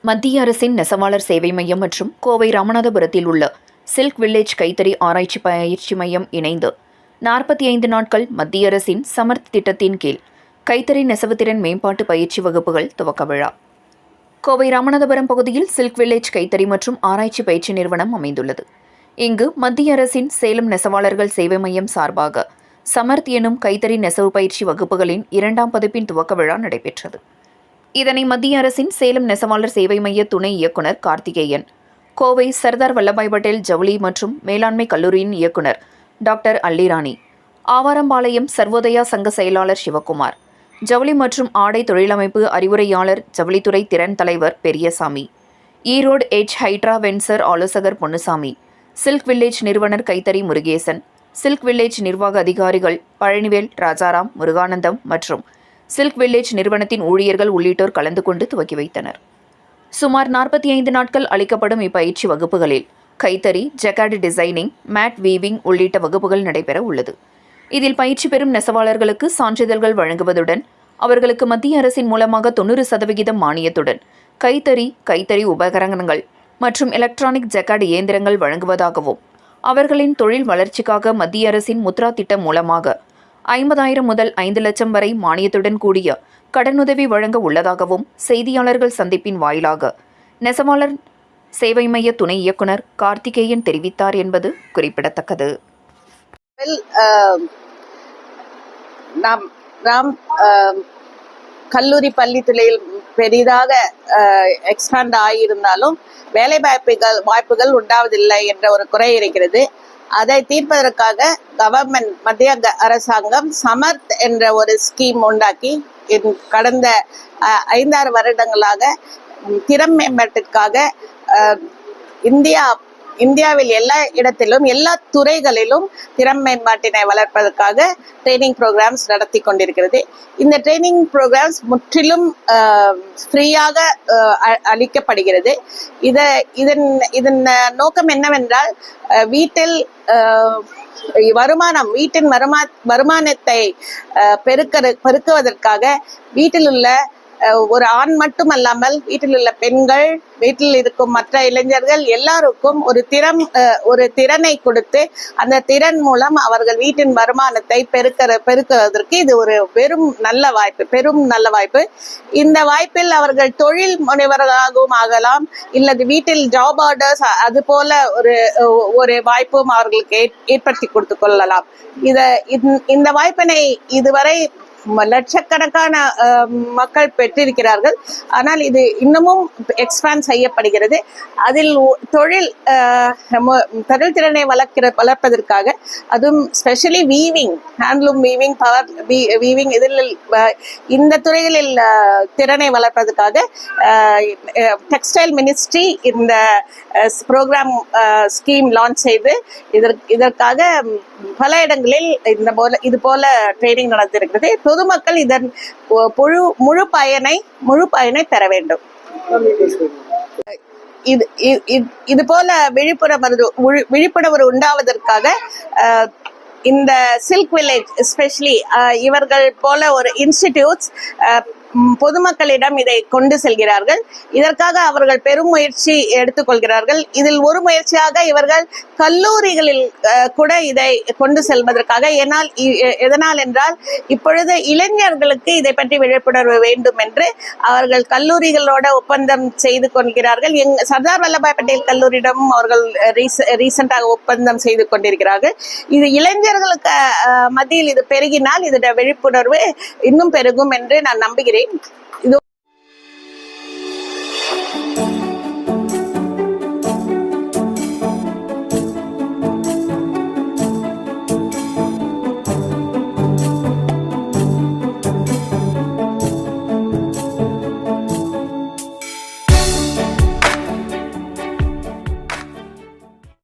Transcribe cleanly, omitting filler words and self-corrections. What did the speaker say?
மத்திய அரசின் நெசவாளர் சேவை மையம் மற்றும் கோவை ராமநாதபுரத்தில் உள்ள சில்க் வில்லேஜ் கைத்தறி ஆராய்ச்சி பயிற்சி மையம் இணைந்து 45 நாட்கள் மத்திய அரசின் சமர்த் திட்டத்தின் கீழ் கைத்தறி நெசவுத்திறன் மேம்பாட்டு பயிற்சி வகுப்புகள் துவக்க விழா. கோவை ராமநாதபுரம் பகுதியில் சில்க் வில்லேஜ் கைத்தறி மற்றும் ஆராய்ச்சி பயிற்சி நிறுவனம் அமைந்துள்ளது. இங்கு மத்திய அரசின் சேலம் நெசவாளர்கள் சேவை மையம் சார்பாக சமர்த் எனும் கைத்தறி நெசவு பயிற்சி வகுப்புகளின் 2ஆம் பதிப்பின் துவக்க விழா நடைபெற்றது. இதனை மத்திய அரசின் சேலம் நெசவாளர் சேவை மைய துணை இயக்குனர் கார்த்திகேயன், கோவை சர்தார் வல்லபாய் பட்டேல் ஜவுளி மற்றும் மேலாண்மை கல்லூரியின் இயக்குனர் டாக்டர் அல்லிராணி, ஆவாரம்பாளையம் சர்வோதயா சங்க செயலாளர் சிவகுமார், ஜவுளி மற்றும் ஆடை தொழிலமைப்பு அறிவுரையாளர் ஜவுளித்துறை திறன் தலைவர் பெரியசாமி, ஈரோடு ஹைட்ரா வென்சர் ஆலோசகர் பொன்னுசாமி, சில்க் வில்லேஜ் நிறுவனர் கைத்தறி முருகேசன், சில்க் வில்லேஜ் நிர்வாக அதிகாரிகள் பழனிவேல், ராஜாராம், முருகானந்தம் மற்றும் சில்க் வில்லேஜ் நிறுவனத்தின் ஊழியர்கள் உள்ளிட்டோர் கலந்து கொண்டு துவக்கி வைத்தனர். சுமார் 45 நாட்கள் அளிக்கப்படும் இப்பயிற்சி வகுப்புகளில் கைத்தறி, ஜக்கார்டு டிசைனிங், மேட் வீவிங் உள்ளிட்ட வகுப்புகள் நடைபெற உள்ளது. இதில் பயிற்சி பெறும் நெசவாளர்களுக்கு சான்றிதழ்கள் வழங்குவதுடன் அவர்களுக்கு மத்திய அரசின் மூலமாக 90% மானியத்துடன் கைத்தறி உபகரணங்கள் மற்றும் எலக்ட்ரானிக் ஜக்கார்டு இயந்திரங்கள் வழங்குவதாகவும், அவர்களின் தொழில் வளர்ச்சிக்காக மத்திய அரசின் முத்ரா திட்டம் மூலமாக 50,000 முதல் 5 லட்சம் வரை மானியத்துடன் கூடிய கடனுதவி வழங்க உள்ளதாகவும் செய்தியாளர்கள் சந்திப்பின் வாயிலாக நெசவாளர் சேவை மைய துணை இயக்குனர் கார்த்திகேயன் தெரிவித்தார் என்பது குறிப்பிடத்தக்கது. நாம் கல்லூரி பள்ளி துறையில் பெரிதாக எக்ஸ்பாண்ட் ஆகியிருந்தாலும் வேலை வாய்ப்புகள் உண்டாவதில்லை என்ற ஒரு குறை இருக்கிறது. அதை தீர்ப்பதற்காக கவர்மெண்ட் மத்திய அரசாங்கம் சமர்த் என்ற ஒரு ஸ்கீம் உண்டாக்கி கடந்த 5-6 வருடங்களாக திறன் மேம்பாட்டிற்காக இந்தியாவில் எல்லா இடத்திலும் எல்லா துறைகளிலும் திறன் மேம்பாட்டினை வளர்ப்பதற்காக ட்ரைனிங் ப்ரோக்ராம்ஸ் நடத்தி கொண்டிருக்கிறது. இந்த ட்ரைனிங் ப்ரோக்ராம்ஸ் முற்றிலும் ஃப்ரீயாக அளிக்கப்படுகிறது. இதன் நோக்கம் என்னவென்றால், வீட்டின் வருமானத்தை பெருக்குவதற்காக வீட்டில் உள்ள ஒரு ஆண் மட்டுமல்லாமல் வீட்டில் உள்ள பெண்கள், வீட்டில் இருக்கும் மற்ற இளைஞர்கள் எல்லாருக்கும் ஒரு திறனை கொடுத்து அந்த திறன் மூலம் அவர்கள் வீட்டின் வருமானத்தை பெருக்குவதற்கு இது ஒரு பெரும் நல்ல வாய்ப்பு. இந்த வாய்ப்பில் அவர்கள் தொழில் முனைவர்களாகவும் ஆகலாம், இல்லது வீட்டில் ஜாப் ஆர்டர்ஸ் அது போல ஒரு வாய்ப்பும் அவர்களுக்கு ஏற்படுத்தி கொடுத்து கொள்ளலாம். இந்த வாய்ப்பினை இதுவரை லட்சக்கணக்கான மக்கள் பெற்றிருக்கிறார்கள். ஆனால் இது இன்னமும் எக்ஸ்பாண்ட் செய்யப்படுகிறது. அதில் தொழில் திறனை வளர்ப்பதற்காக, அதுவும் specially weaving, handloom weaving, power weaving, இதில் இந்த துறைகளில் திறனை வளர்ப்பதற்காக டெக்ஸ்டைல் மினிஸ்ட்ரி இந்த ப்ரோக்ராம் ஸ்கீம் லான்ச் செய்து இதற்காக பல இடங்களில் இது போல ட்ரைனிங் நடந்திருக்கிறது. பொதுமக்கள் இதன் முழு பயனை பெற வேண்டும். இது போல விழிப்புணர்வு உண்டாவதற்காக இந்த சில்க் வில்லேஜ் எஸ்பெஷலி இவர்கள் போல ஒரு இன்ஸ்டிடியூட்ஸ் பொதுமக்களிடம் இதை கொண்டு செல்கிறார்கள். இதற்காக அவர்கள் பெரும் முயற்சி எடுத்துக்கொள்கிறார்கள். இதில் ஒரு முயற்சியாக இவர்கள் கல்லூரிகளில் கூட இதை கொண்டு செல்வதற்காக, எதனால் என்றால் இப்பொழுது இளைஞர்களுக்கு இதை பற்றி விழிப்புணர்வு வேண்டும் என்று அவர்கள் கல்லூரிகளோட ஒப்பந்தம் செய்து கொள்கிறார்கள். சர்தார் வல்லபாய் பட்டேல் கல்லூரியிடம் அவர்கள் ரீசெண்டாக ஒப்பந்தம் செய்து கொண்டிருக்கிறார்கள். இது இளைஞர்களுக்கு மத்தியில் இது பெருகினால் இதோட விழிப்புணர்வு இன்னும் பெருகும் என்று நான் நம்புகிறேன்.